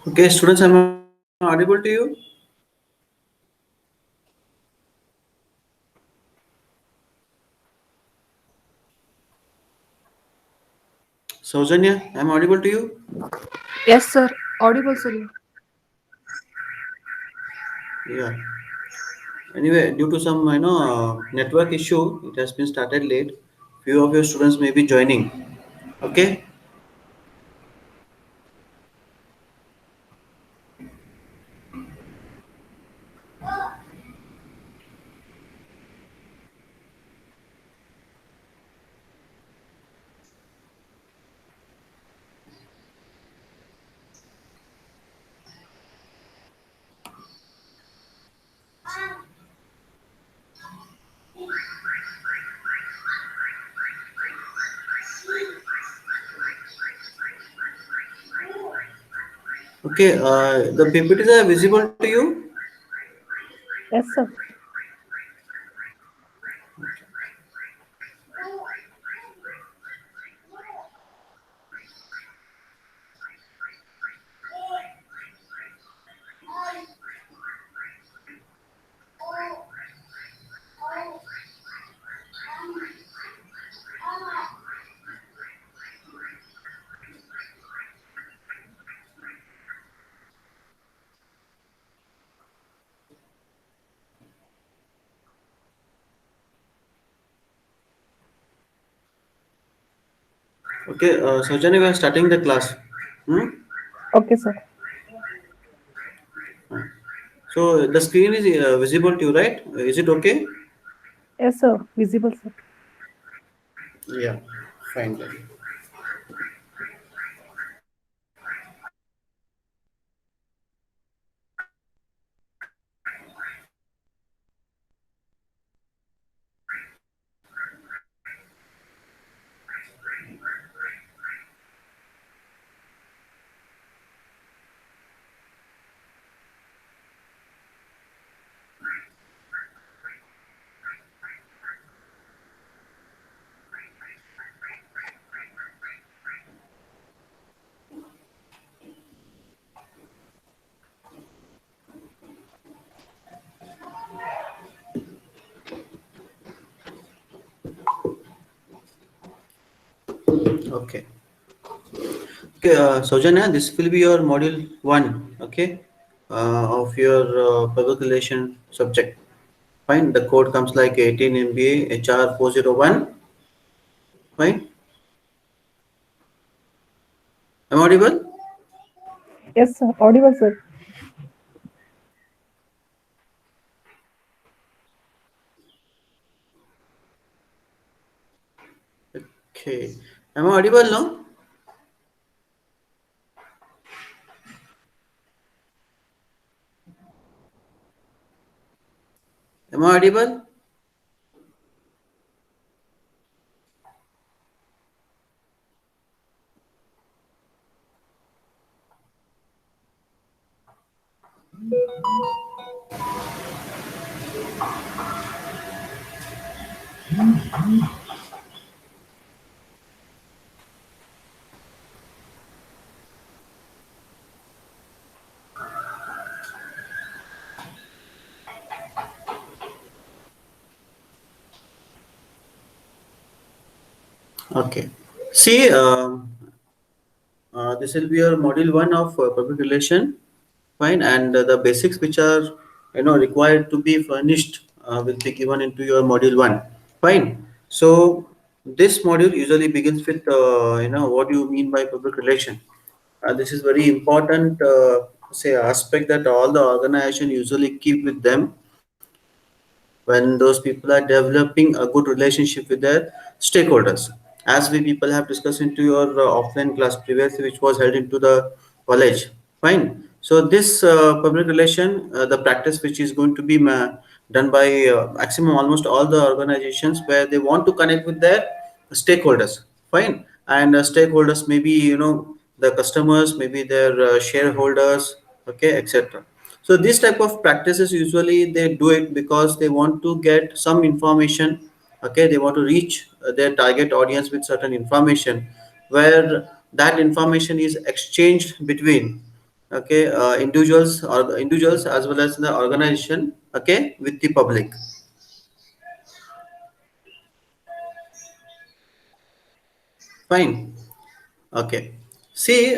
Okay, students, am I audible to you? Saujanya, am I audible to you? Yes, sir. Audible, sir. Yeah. Anyway, due to some network issue, it has been started late. Few of your students may be joining. Okay. Okay. The PPTs are visible to you. Yes, sir. Okay. Saujanya, we are starting the class. Hmm? Okay, sir. So the screen is visible to you, right? Is it okay? Yes, sir. Visible, sir. Yeah. Fine then. Okay. Okay, Saujanya, this will be your module one. Okay, of your public relation subject. Fine. The code comes like 18 MBA HR 401. Fine. Am I audible? Yes, sir. Audible, sir. Okay. Am I audible now? Am I audible? Okay. See, this will be your module one of public relation. Fine, and the basics which are required to be furnished will be given into your module one. Fine. So this module usually begins with what do you mean by public relation. This is very important say aspect that all the organization usually keep with them when those people are developing a good relationship with their stakeholders, as we people have discussed into your offline class previously, which was held into the college. Fine. So this public relation, the practice which is going to be done by maximum almost all the organizations where they want to connect with their stakeholders. Fine. And stakeholders maybe the customers, maybe their shareholders, okay, etc. So this type of practices usually they do it because they want to get some information. Okay, they want to reach their target audience with certain information, where that information is exchanged between okay, individuals as well as the organization, okay, with the public. Fine. Okay. See,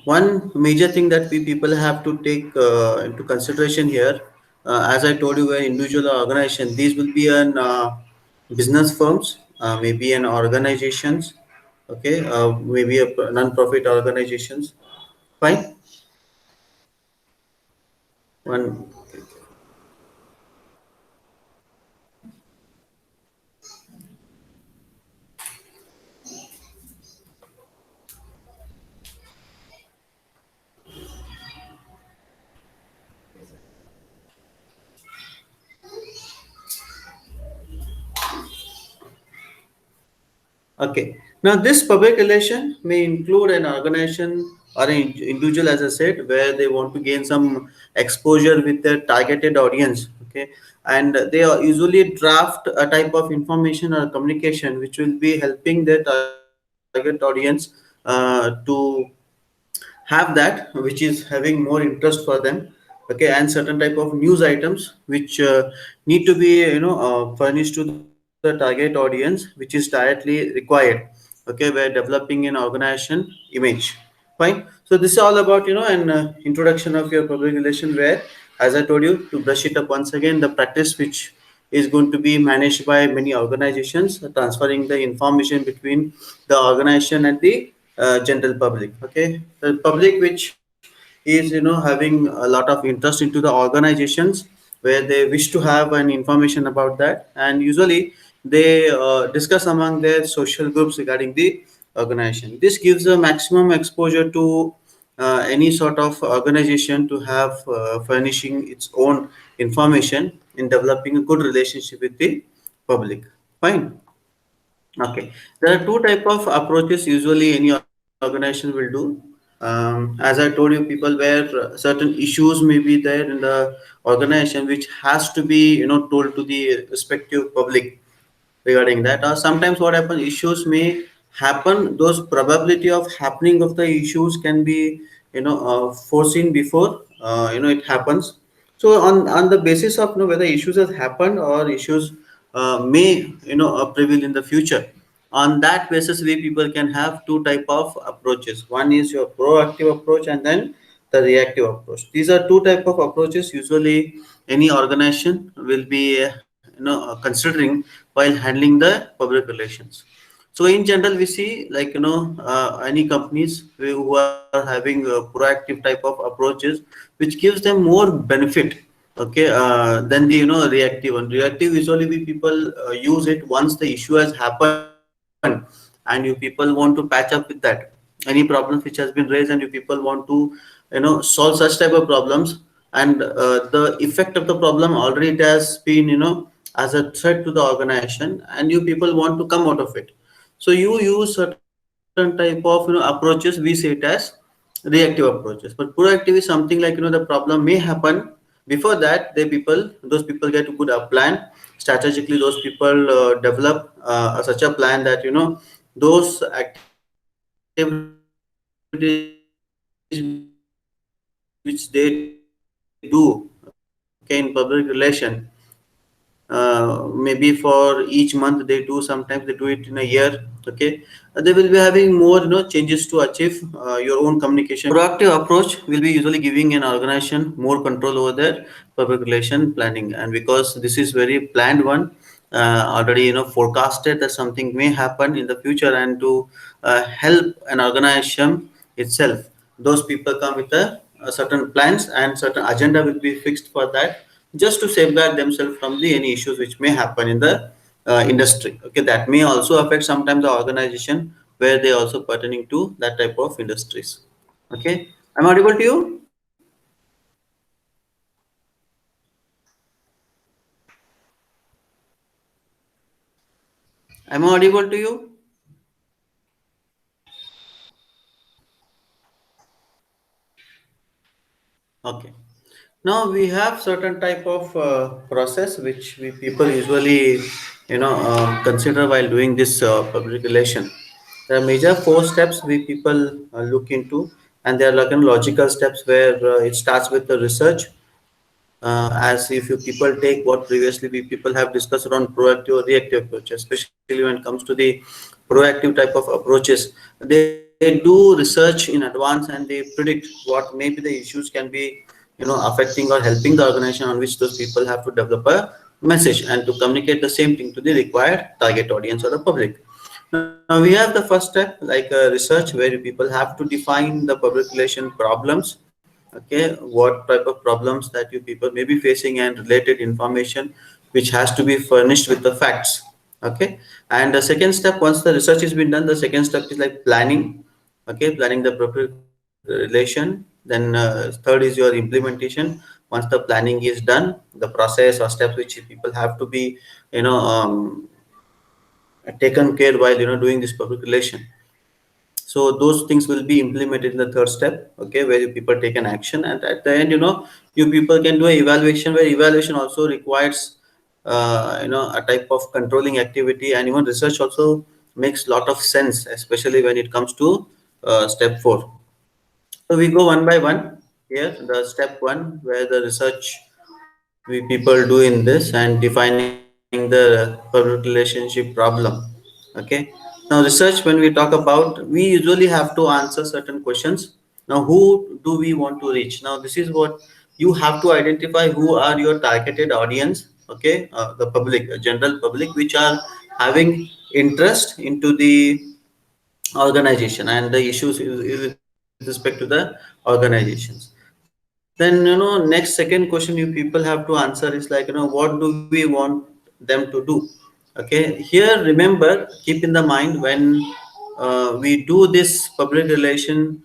one major thing that we people have to take into consideration here, as I told you, an individual or organization, these will be an business firms, maybe an organizations, okay, maybe a non-profit organizations. Fine. One. Okay. Now, this public relation may include an organization or an individual, as I said, where they want to gain some exposure with their targeted audience. Okay, and they are usually draft a type of information or communication which will be helping their target audience to have that which is having more interest for them, okay, and certain type of news items which need to be furnished to the target audience, which is directly required, okay, where developing an organization image. Fine. So this is all about an introduction of your public relation, where, as I told you, to brush it up once again, the practice which is going to be managed by many organizations, transferring the information between the organization and the general public. Okay, the public which is having a lot of interest into the organizations, where they wish to have an information about that, and usually they discuss among their social groups regarding the organization. This gives a maximum exposure to any sort of organization to have furnishing its own information in developing a good relationship with the public. Fine. Okay, there are two type of approaches usually any organization will do. As I told you, people where certain issues may be there in the organization which has to be told to the respective public regarding that. Or sometimes what happens, issues may happen. Those probability of happening of the issues can be foreseen before it happens. So on the basis of whether issues has happened or issues may prevail in the future, on that basis we people can have two type of approaches. One is your proactive approach, and then the reactive approach. These are two type of approaches usually any organization will be considering while handling the public relations. So in general we see, like any companies who are having a proactive type of approaches, which gives them more benefit, okay, than the reactive one. Reactive usually we people use it once the issue has happened and you people want to patch up with that, any problems which has been raised, and you people want to solve such type of problems, and the effect of the problem already it has been as a threat to the organization, and you people want to come out of it. So you use certain type of approaches, we say it as reactive approaches. But proactive is something like the problem may happen. Before that, those people get a good plan. Strategically, those people develop such a plan that those activities which they do, okay, in public relation, maybe for each month they do, sometimes they do it in a year, okay. They will be having more changes to achieve your own communication. Proactive approach will be usually giving an organization more control over their public relation planning, and because this is very planned one, already forecasted that something may happen in the future, and to help an organization itself, those people come with a certain plans, and certain agenda will be fixed for that, just to safeguard themselves from the any issues which may happen in the industry, okay. That may also affect sometimes the organization where they also pertaining to that type of industries, okay. I'm audible to you? Am I audible to you? Okay. Now we have certain type of process which we people usually consider while doing this public relation. There are major four steps we people look into. and there are like logical steps where it starts with the research, as if you people take what previously we people have discussed around proactive or reactive approach, especially when it comes to the proactive type of approaches. They do research in advance and they predict what maybe the issues can be, affecting or helping the organization on which those people have to develop a message and to communicate the same thing to the required target audience or the public. Now we have the first step like research, where people have to define the public relation problems. Okay, what type of problems that you people may be facing and related information which has to be furnished with the facts. Okay, and the second step, once the research has been done, the second step is like planning. Okay, planning the appropriate relation. Then third is your implementation. Once the planning is done, the process or steps which people have to be, you know um, taken care while doing this public relation. So those things will be implemented in the third step. Okay, where you people take an action, and at the end, you people can do an evaluation, where evaluation also requires a type of controlling activity, and even research also makes lot of sense, especially when it comes to step 4. So we go one by one. Here the step 1, where the research we people do in this and defining the public relationship problem. Okay, now research, when we talk about, we usually have to answer certain questions. Now who do we want to reach? Now this is what you have to identify: who are your targeted audience. Okay, the public, general public, which are having interest into the organization and the issues with respect to the organizations. Then next second question you people have to answer is like, what do we want them to do. Okay, here remember, keep in the mind, when we do this public relation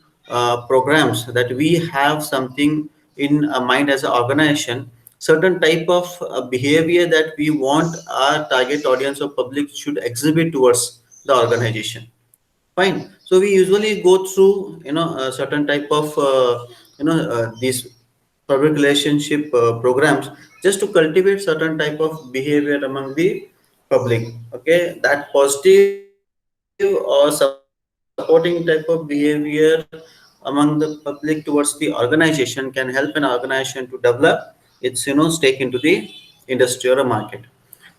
programs, that we have something in mind as an organization, certain type of behavior that we want our target audience or public should exhibit towards the organization. Fine. So we usually go through, a certain type of, these public relationship programs, just to cultivate certain type of behavior among the public. Okay, that positive or supporting type of behavior among the public towards the organization can help an organization to develop its, stake into the industry or a market.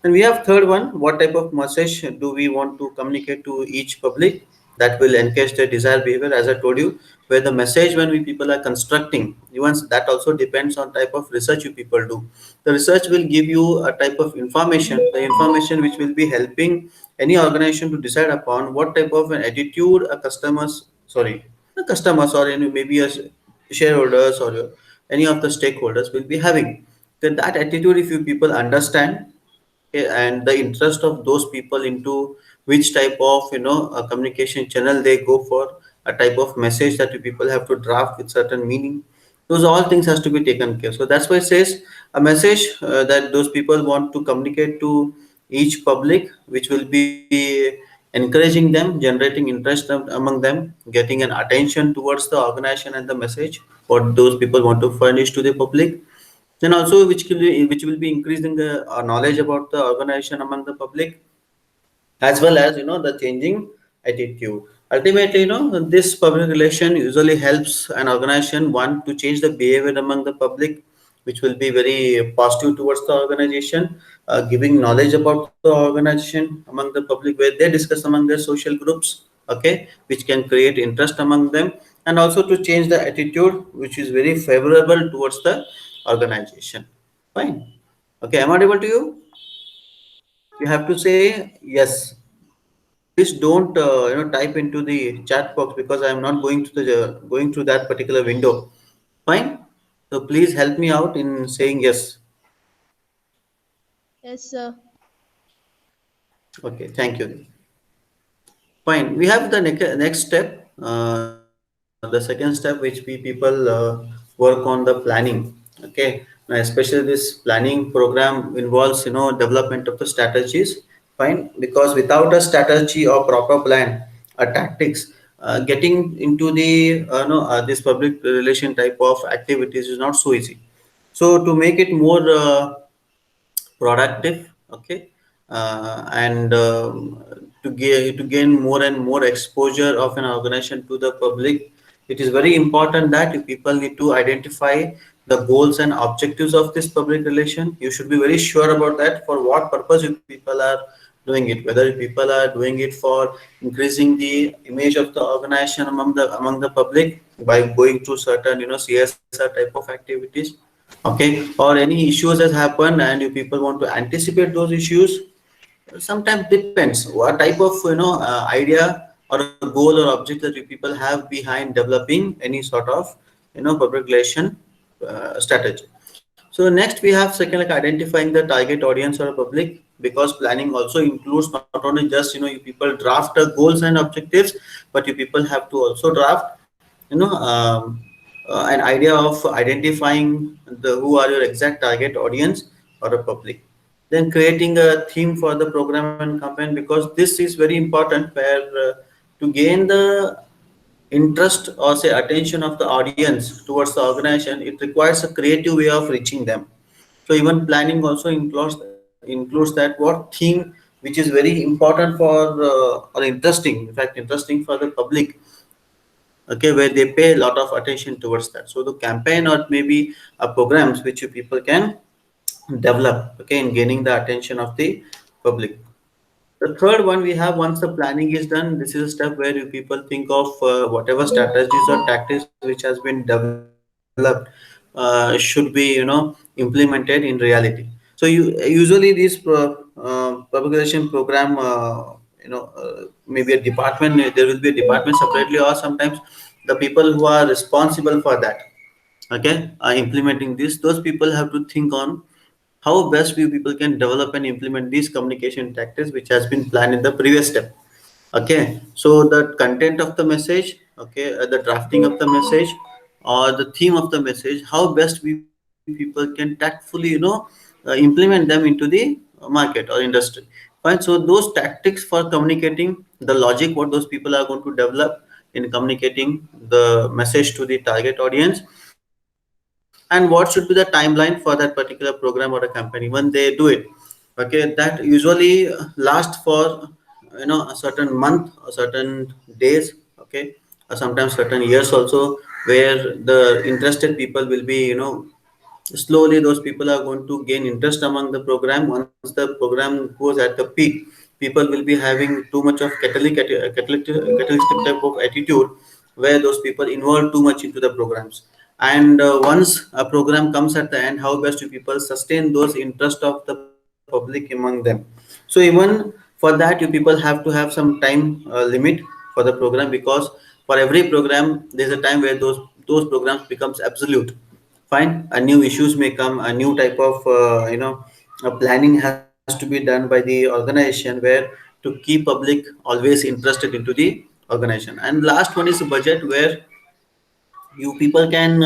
And we have third one: what type of message do we want to communicate to each public that will encourage their desired behavior? As I told you, where the message, when we people are constructing, even that also depends on type of research you people do. The research will give you a type of information, the information which will be helping any organization to decide upon what type of an attitude a customers, sorry, the customers, or maybe a shareholders, or any of the stakeholders will be having. Then that attitude, if you people understand, okay, and the interest of those people into which type of communication channel they go for, a type of message that you people have to draft with certain meaning, those all things has to be taken care. So that's why it says a message that those people want to communicate to each public, which will be encouraging them, generating interest among them, getting an attention towards the organization and the message what those people want to furnish to the public. Then also which will be increasing the knowledge about the organization among the public, as well as the changing attitude. Ultimately, this public relation usually helps an organization, one, to change the behavior among the public, which will be very positive towards the organization, giving knowledge about the organization among the public, where they discuss among their social groups. Okay, which can create interest among them, and also to change the attitude, which is very favorable towards the organization. Fine. Okay, am I audible to you? You have to say yes. Please don't type into the chat box, because I am not going through that particular window. Fine. So please help me out in saying yes. Yes, sir. Okay. Thank you. Fine. We have the next step. The second step, which we people work on the planning. Okay. Now, especially this planning program involves development of the strategies. Fine. Because without a strategy or proper plan, tactics, getting into the this public relation type of activities is not so easy. So to make it more productive, okay, and to gain more and more exposure of an organization to the public, it is very important that you people need to identify the goals and objectives of this public relation. You should be very sure about that, for what purpose you people are doing it, whether people are doing it for increasing the image of the organization among the public by going through certain, CSR type of activities, okay, or any issues has happened and you people want to anticipate those issues. Sometimes depends what type of, idea or a goal or object that you people have behind developing any sort of, public relation strategy. So next we have second, like identifying the target audience or public, because planning also includes not only just, you people draft goals and objectives, but you people have to also draft, an idea of identifying the who are your exact target audience or a public. Then creating a theme for the program and campaign, because this is very important, where to gain the interest or say attention of the audience towards the organization, it requires a creative way of reaching them. So even planning also includes that what theme which is very important for, or interesting, in fact interesting for the public, okay, where they pay a lot of attention towards that. So the campaign or maybe programs which you people can develop, okay, in gaining the attention of the public. The third one we have, once the planning is done, this is a step where you people think of whatever strategies or tactics which has been developed should be, implemented in reality. So you usually these publication program, maybe a department, there will be a department separately, or sometimes the people who are responsible for that, okay, implementing this, those people have to think on how best we people can develop and implement these communication tactics which has been planned in the previous step. Okay, so the content of the message, okay, the drafting of the message or the theme of the message, how best we people can tactfully, implement them into the market or industry. Fine. So those tactics for communicating the logic, what those people are going to develop in communicating the message to the target audience, and what should be the timeline for that particular program or a campaign when they do it. Okay, that usually lasts for, a certain month or certain days, okay, or sometimes certain years also, where the interested people will be, slowly those people are going to gain interest among the program. Once the program goes at the peak, people will be having too much of catalytic type of attitude, where those people involve too much into the programs. And once a program comes at the end, how best do people sustain those interest of the public among them? So even for that, you people have to have some time limit for the program, because for every program there's a time where those programs becomes absolute. Fine, a new issues may come, a new type of, planning has to be done by the organization, where to keep public always interested into the organization. And last one is budget, where you people can,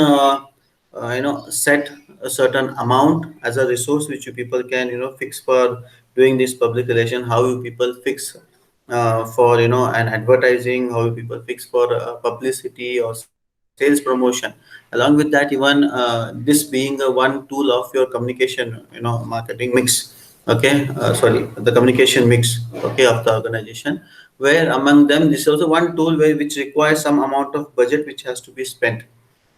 set a certain amount as a resource which you people can, fix for doing this public relation. How you people fix for, an advertising, how you people fix for publicity or sales promotion. Along with that, even this being a one tool of your communication, marketing mix, okay, sorry, the communication mix, okay, of the organization, where among them this is also one tool where which requires some amount of budget which has to be spent,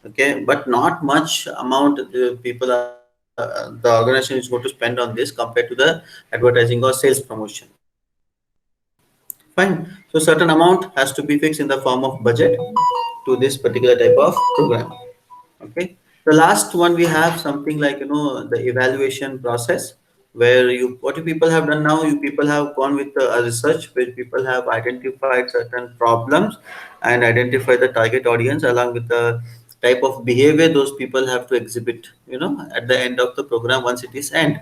okay, but not much amount the people are, the organization is going to spend on this compared to the advertising or sales promotion. Fine. So certain amount has to be fixed in the form of budget to this particular type of program. Okay. The last one we have something like, the evaluation process, where you what you people have done now, you people have gone with a research where people have identified certain problems and identified the target audience, along with the type of behavior those people have to exhibit, at the end of the program once it is end.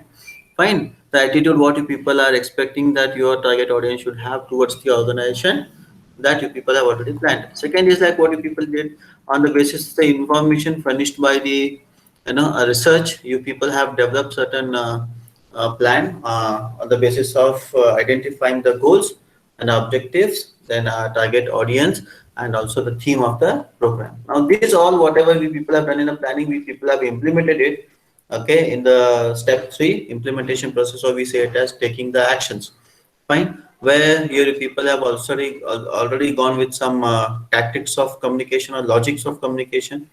Fine. The attitude what you people are expecting that your target audience should have towards the organization, that you people have already planned. Second is like what you people did on the basis of the information furnished by the, research. You people have developed certain plan on the basis of identifying the goals and objectives, then target audience, and also the theme of the program. Now these all whatever we people have done in the planning, we people have implemented it, okay, in the step 3 implementation process, or we say it as taking the actions. Fine. where your people have already gone with some tactics of communication or logics of communication.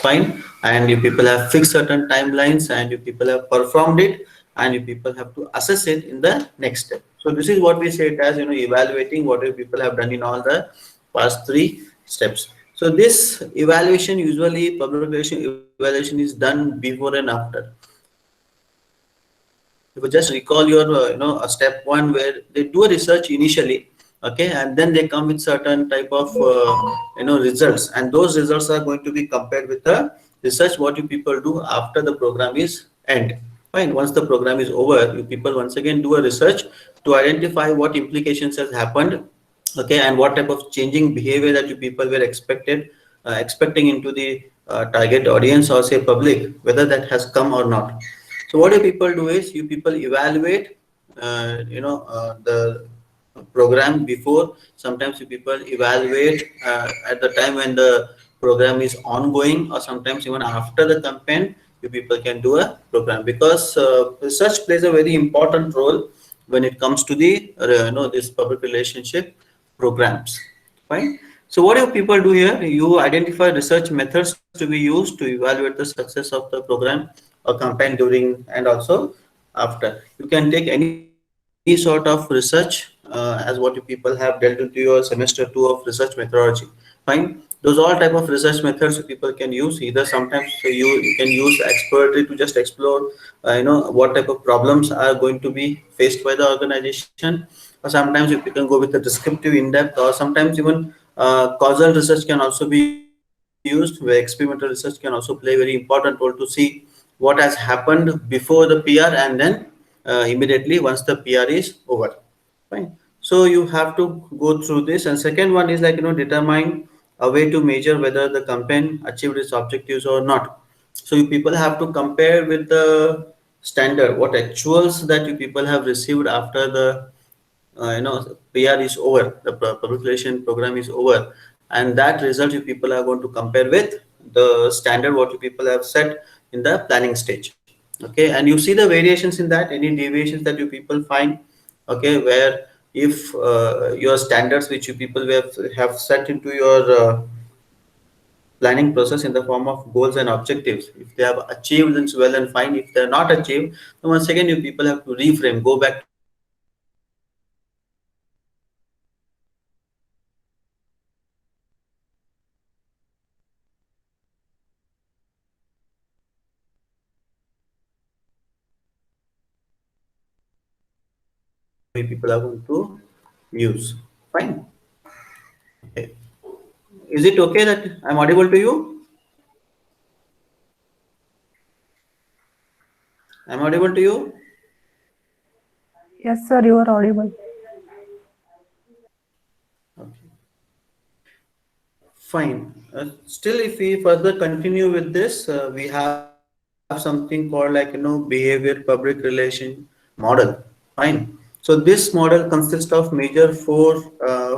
Fine. And you people have fixed certain timelines, and you people have performed it, and you people have to assess it in the next step. So this is what we say it as, evaluating what your people have done in all the past three steps. So this evaluation, usually public relation evaluation, is done before and after. If you just recall your a step one where they do a research initially, okay, and then they come with certain type of results, and those results are going to be compared with the research what you people do after the program is end. Fine. Once the program is over, you people once again do a research to identify what implications has happened, okay, and what type of changing behavior that you people were expecting into the target audience or say public, whether that has come or not. So what you people do is you people evaluate, the program before. Sometimes you people evaluate at the time when the program is ongoing, or sometimes even after the campaign, you people can do a program, because research plays a very important role when it comes to the this public relationship programs. Fine. So what do people do here? You identify research methods to be used to evaluate the success of the program or campaign during and also after. You can take any sort of research as what you people have dealt into your semester 2 of research methodology. Fine. Those all type of research methods people can use. Either sometimes you can use exploratory to just explore, what type of problems are going to be faced by the organization, or sometimes you can go with the descriptive in-depth, or sometimes even causal research can also be used, where experimental research can also play a very important role to see what has happened before the PR, and then immediately once the PR is over. Fine. So you have to go through this. And second one is like, determine a way to measure whether the campaign achieved its objectives or not. So you people have to compare with the standard, what actuals that you people have received after the PR is over, the public relation program is over, and that result you people are going to compare with the standard what you people have set in the planning stage. Okay, and you see the variations in that, any deviations that you people find, okay, where if your standards which you people have set into your planning process in the form of goals and objectives, if they have achieved, then it's well and fine. If they're not achieved, then once again you people have to reframe, go back to the drawing board, and then rework your strategy accordingly. How you people are going to use. Fine. Okay. Is it okay that I'm audible to you? I'm audible to you? Yes, sir, you are audible. Okay. Fine. Still, if we further continue with this, we have something called like, behavior public relation model. Fine. So this model consists of major four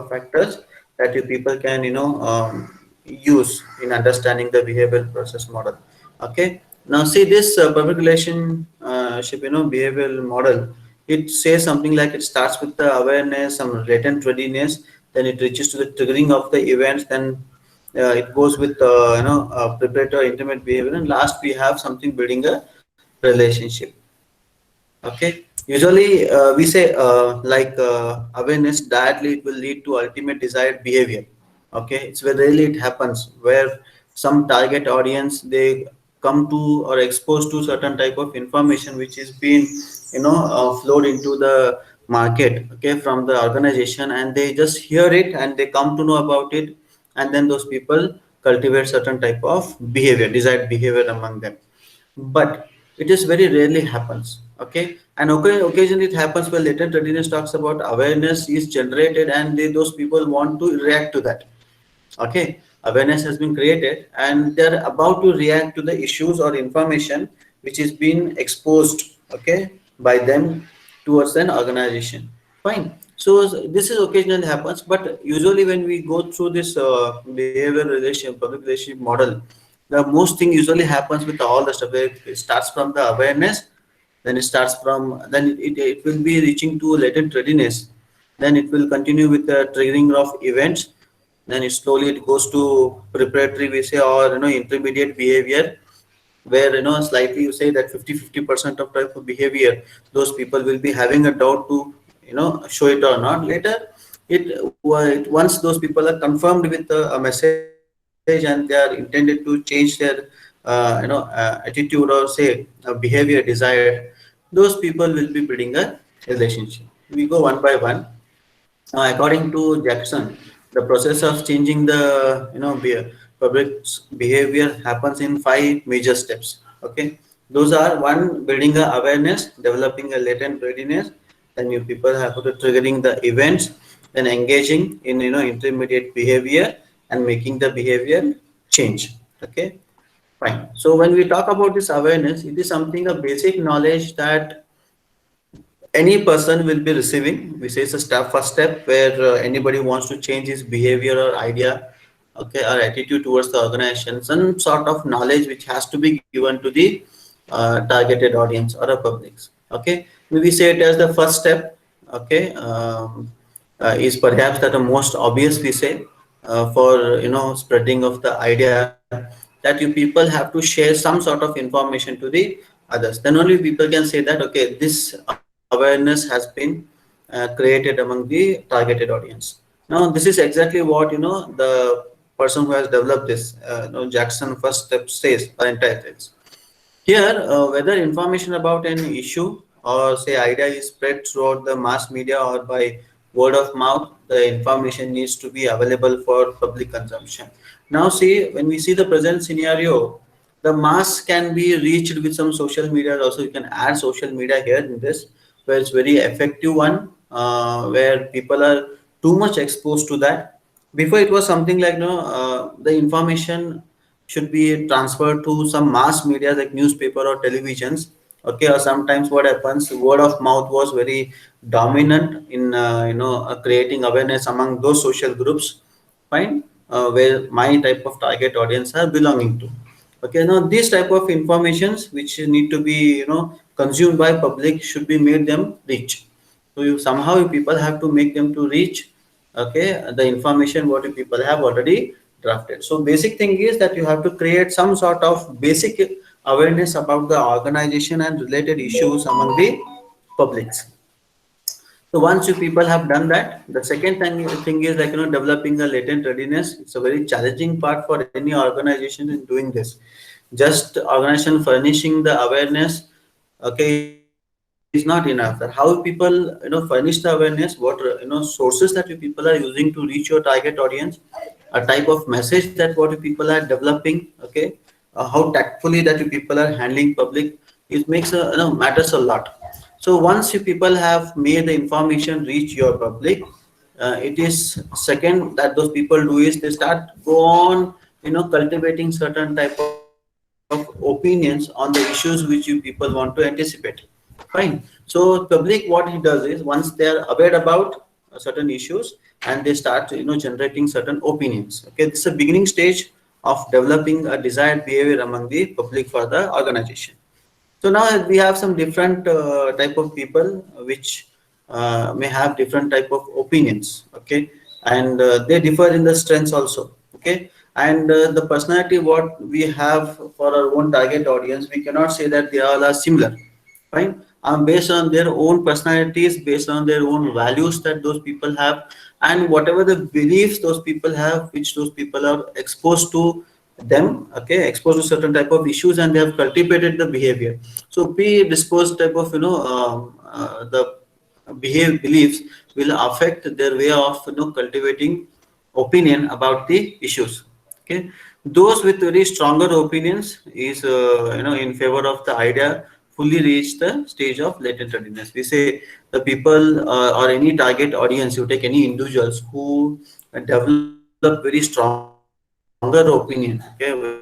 factors that you people can, use in understanding the behavioral process model. Okay. Now see this public relationship, behavioral model. It says something like it starts with the awareness, some latent readiness, then it reaches to the triggering of the events, then it goes with preparatory intimate behavior, and last we have something building a relationship. Okay, usually we say awareness directly it will lead to ultimate desired behavior. Okay, it's where really it happens, where some target audience they come to or exposed to certain type of information which is being flowed into the market, okay, from the organization, and they just hear it and they come to know about it, and then those people cultivate certain type of behavior, desired behavior among them. But it is very rarely happens. Okay, and occasionally it happens where latent readiness talks about awareness is generated, and those people want to react to that. Okay, awareness has been created and they're about to react to the issues or information which is being exposed, okay, by them towards an organization. Fine. So this is occasionally happens, but usually when we go through this behavior relation public relationship model, the most thing usually happens with all the stuff. It starts from the awareness, then it will be reaching to latent readiness, then it will continue with the triggering of events, then it goes to preparatory we say, or intermediate behavior, where slightly you say that 50% of type of behavior, those people will be having a doubt to show it or not. Later once those people are confirmed with a message and they are intended to change their attitude, or say a behavior desired, those people will be building a relationship. We go one by one. According to Jackson, the process of changing the public's behavior happens in five major steps. Okay, those are: one, building a awareness, developing a latent readiness, then you people have to triggering the events, then engaging in intermediate behavior and making the behavior change. Okay, fine. So when we talk about this awareness, it is something a basic knowledge that any person will be receiving. We say it's a step, first step, where anybody wants to change his behavior or idea, okay, or attitude towards the organization, some sort of knowledge which has to be given to the targeted audience or a publics. Okay, we say it as the first step. Okay, is perhaps that the most obvious we say, for spreading of the idea, that you people have to share some sort of information to the others. Then only people can say that okay, this awareness has been created among the targeted audience. Now this is exactly what the person who has developed this Jackson first step says or entitled. Here, whether information about an issue or say idea is spread throughout the mass media or by word of mouth, the information needs to be available for public consumption. Now, see, when we see the present scenario, the mass can be reached with some social media. Also, you can add social media here in this, where it's very effective one, where people are too much exposed to that. Before it was something like the information should be transferred to some mass media like newspaper or televisions. Okay, or sometimes what happens, word of mouth was very dominant in creating awareness among those social groups. Fine, where my type of target audience are belonging to. Okay, now these type of informations which need to be consumed by public should be made them reach. So you somehow you people have to make them to reach, okay, the information what you people have already drafted. So basic thing is that you have to create some sort of basic awareness about the organization and related issues among the publics. So once you people have done that, the second thing is like developing a latent readiness. It's a very challenging part for any organization in doing this. Just organization furnishing the awareness, okay, is not enough. That how people furnish the awareness, what sources that you people are using to reach your target audience, a type of message that what you people are developing, okay, how tactfully that you people are handling public, it makes matters a lot. So once you people have made the information reach your public, it is second that those people do is they start go on cultivating certain type of opinions on the issues which you people want to anticipate. Fine. So public what he does is once they are aware about certain issues, and they start generating certain opinions. Okay, this is a beginning stage of developing a desired behavior among the public for the organization. So now we have some different type of people which may have different type of opinions. Okay, and they differ in the strengths also. Okay, and the personality what we have for our own target audience, we cannot say that they all are similar. Fine, based on their own personalities, based on their own values that those people have, and whatever the beliefs those people have, which those people are exposed to them, okay, exposed to certain type of issues, and they have cultivated the behavior. So predisposed type of the behave beliefs will affect their way of cultivating opinion about the issues. Okay, those with very stronger opinions is in favor of the idea fully reach the stage of latent readiness. We say the people or any target audience, you take any individuals who develop very stronger opinion, okay,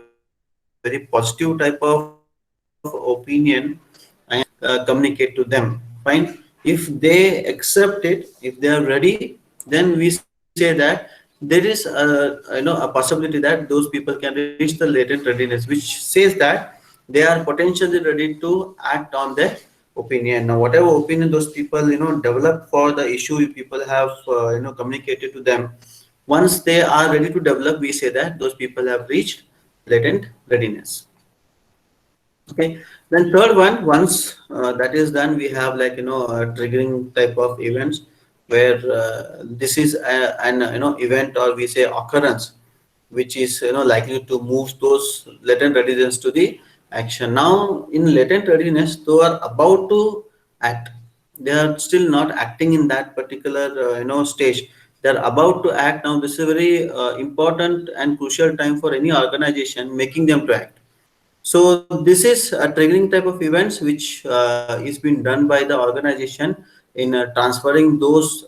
very positive type of opinion, and communicate to them. Fine, if they accept it, if they are ready, then we say that there is a possibility that those people can reach the latent readiness, which says that they are potentially ready to act on their own. opinion. Now whatever opinion those people develop for the issue you people have communicated to them, once they are ready to develop, we say that those people have reached latent readiness. Okay, then third one, once that is done, we have like triggering type of events where this is an event, or we say occurrence, which is likely to move those latent readiness to the action. Now in latent readiness, they are about to act. They are still not acting in that particular stage. They are about to act. Now this is a very important and crucial time for any organization, making them to act. So this is a triggering type of events which is being done by the organization in transferring those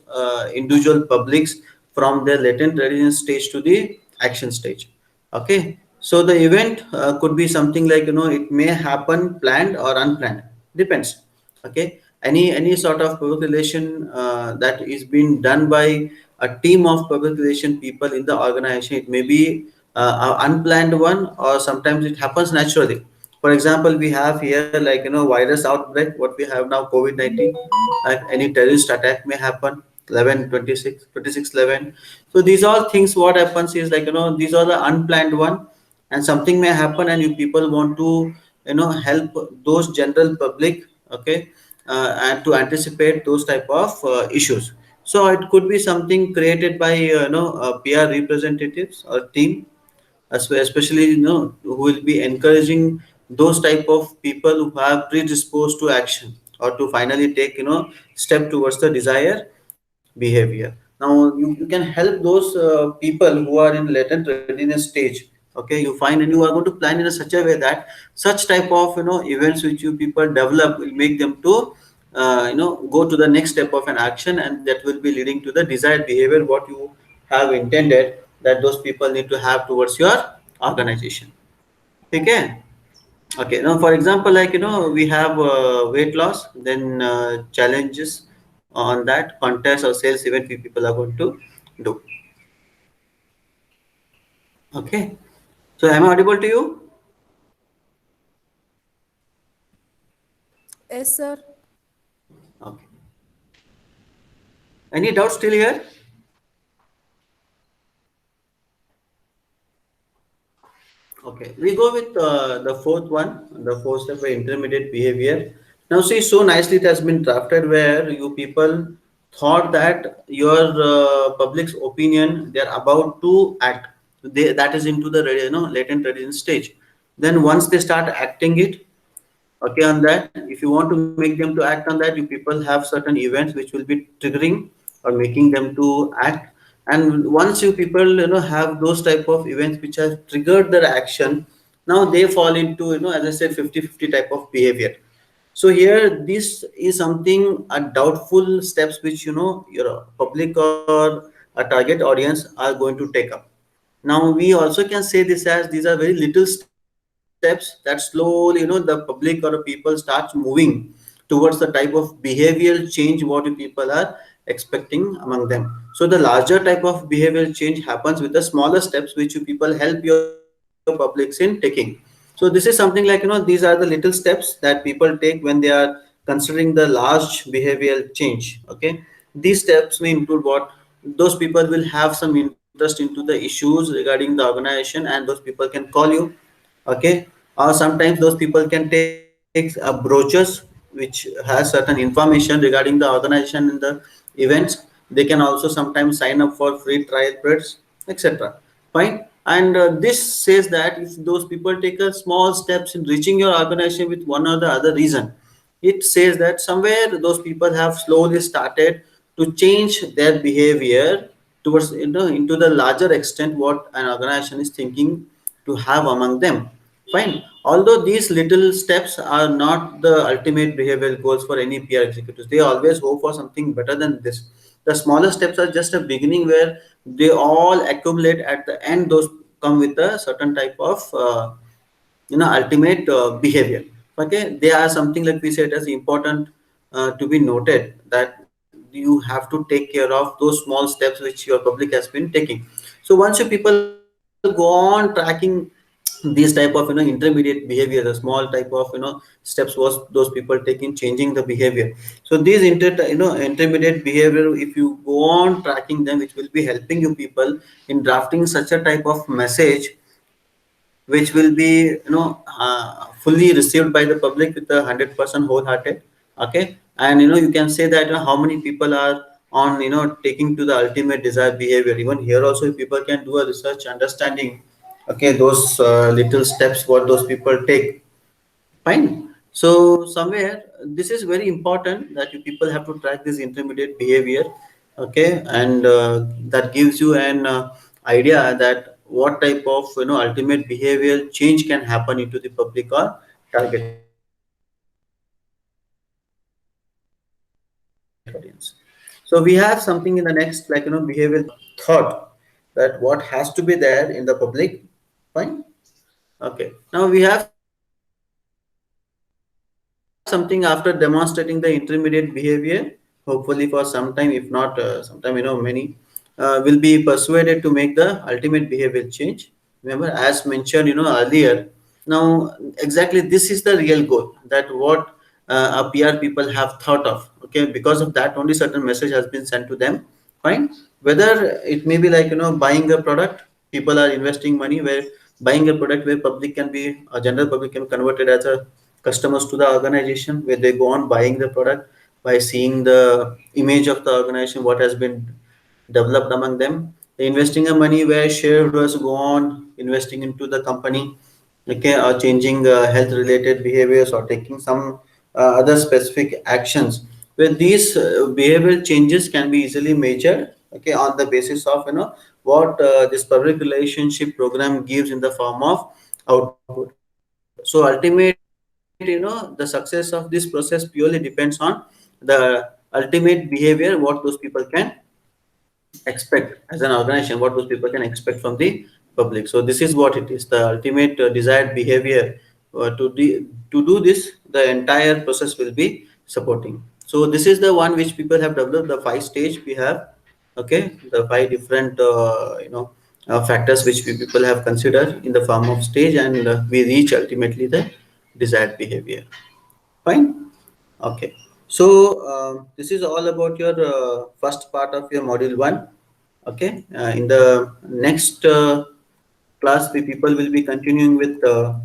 individual publics from their latent readiness stage to the action stage. Okay, so the event could be something like it may happen planned or unplanned, depends. Okay, any sort of public relation that is being done by a team of public relation people in the organization, it may be an unplanned one, or sometimes it happens naturally. For example, we have here like virus outbreak, what we have now, COVID-19. Any terrorist attack may happen 11/26/11. So these all things, what happens is like these are the unplanned one, and something may happen and you people want to help those general public. Okay, and to anticipate those type of issues. So it could be something created by PR representatives or team, especially who will be encouraging those type of people who are predisposed to action, or to finally take step towards the desired behavior. Now you can help those people who are in latent readiness stage. Okay, you find and you are going to plan in a such a way that such type of events which you people develop will make them to go to the next step of an action, and that will be leading to the desired behavior what you have intended that those people need to have towards your organization. Okay. Okay, now for example, like we have weight loss, then challenges on that contest or sales event we people are going to do. Okay, so am I audible to you? Yes, sir. Okay, any doubts still here? Okay, we go with the fourth one, the fourth step, by intermediate behavior. Now, see, so nicely it has been drafted where you people thought that your public's opinion, they are about to act. That is into the latent readiness stage. Then once they start acting it, okay, on that, if you want to make them to act on that, you people have certain events which will be triggering or making them to act. And once you people have those type of events which have triggered their action, now they fall into as I said 50/50 type of behavior. So here this is something a doubtful steps which your public or a target audience are going to take up. Now we also can say this as these are very little steps that slowly the public or the people starts moving towards the type of behavioral change what you people are expecting among them. So the larger type of behavioral change happens with the smaller steps which you people help your publics in taking. So this is something like these are the little steps that people take when they are considering the large behavioral change. Okay, these steps may include what those people will have some interest into the issues regarding the organization, and those people can call you. Okay, or sometimes those people can take brochures which has certain information regarding the organization and the events. They can also sometimes sign up for free trial periods, etc. Fine. And this says that if those people take a small steps in reaching your organization with one or the other reason, it says that somewhere those people have slowly started to change their behavior towards into the larger extent what an organization is thinking to have among them. Fine. Although these little steps are not the ultimate behavioral goals for any PR executives, they always hope for something better than this. The smaller steps are just a beginning where they all accumulate at the end. Those come with a certain type of ultimate behavior. Okay, they are something like we said as important to be noted that you have to take care of those small steps which your public has been taking. So once you people go on tracking these type of intermediate behavior, the small type of steps was those people taking changing the behavior. So these intermediate behavior, if you go on tracking them, which will be helping you people in drafting such a type of message which will be fully received by the public with a 100% wholehearted. Okay, and you can say that how many people are on taking to the ultimate desired behavior. Even here also people can do a research understanding, okay, those little steps what those people take. Fine. So somewhere this is very important that you people have to track this intermediate behavior, okay, and that gives you an idea that what type of ultimate behavioral change can happen into the public or target audience. So we have something in the next, like behavioral thought, that what has to be there in the public. Fine. Okay. Now we have something after demonstrating the intermediate behavior. Hopefully, for some time, if not hopefully for some time, if not sometime, many will be persuaded to make the ultimate behavioral change. Remember, as mentioned, earlier. Now, exactly this is the real goal. That what PR people have thought of. Okay, because of that, only certain message has been sent to them. Fine. Whether it may be like buying a product, people are investing money where buying a product where public can be general public can be converted as a customers to the organization, where they go on buying the product by seeing the image of the organization what has been developed among them. They're investing a money where shareholders go on investing into the company, okay, or changing health related behaviors or taking some other specific actions, where these behavioral changes can be easily measured, okay, on the basis of what this public relationship program gives in the form of output. So ultimate the success of this process purely depends on the ultimate behavior what those people can expect as an organization, what those people can expect from the public. So this is what it is, the ultimate desired behavior. To do this, the entire process will be supporting. So this is the one which people have developed, the five stage we have. Okay, the five different factors which we people have considered in the form of stage, and we reach ultimately the desired behavior. Fine. Okay. So this is all about your first part of your module one. Okay. In the next class, we people will be continuing with the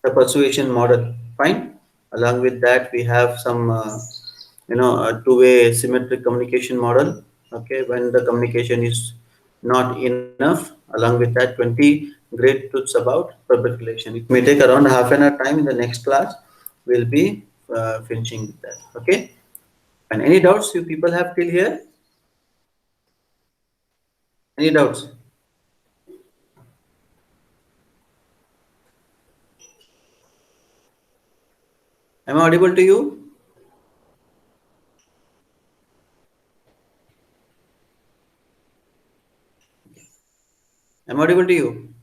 persuasion model. Fine. Along with that, we have some a two-way symmetric communication model. Okay. When the communication is not enough, along with that, 20 great truths about public relation. It may take around half an hour time. In the next class, we'll be finishing with that. Okay. And any doubts you people have till here? Any doubts? Am I audible to you? Am I audible to you?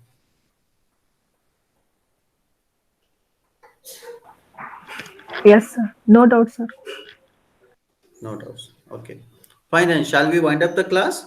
Yes, sir. No doubt, sir. No doubts. Okay. Fine. Then shall we wind up the class?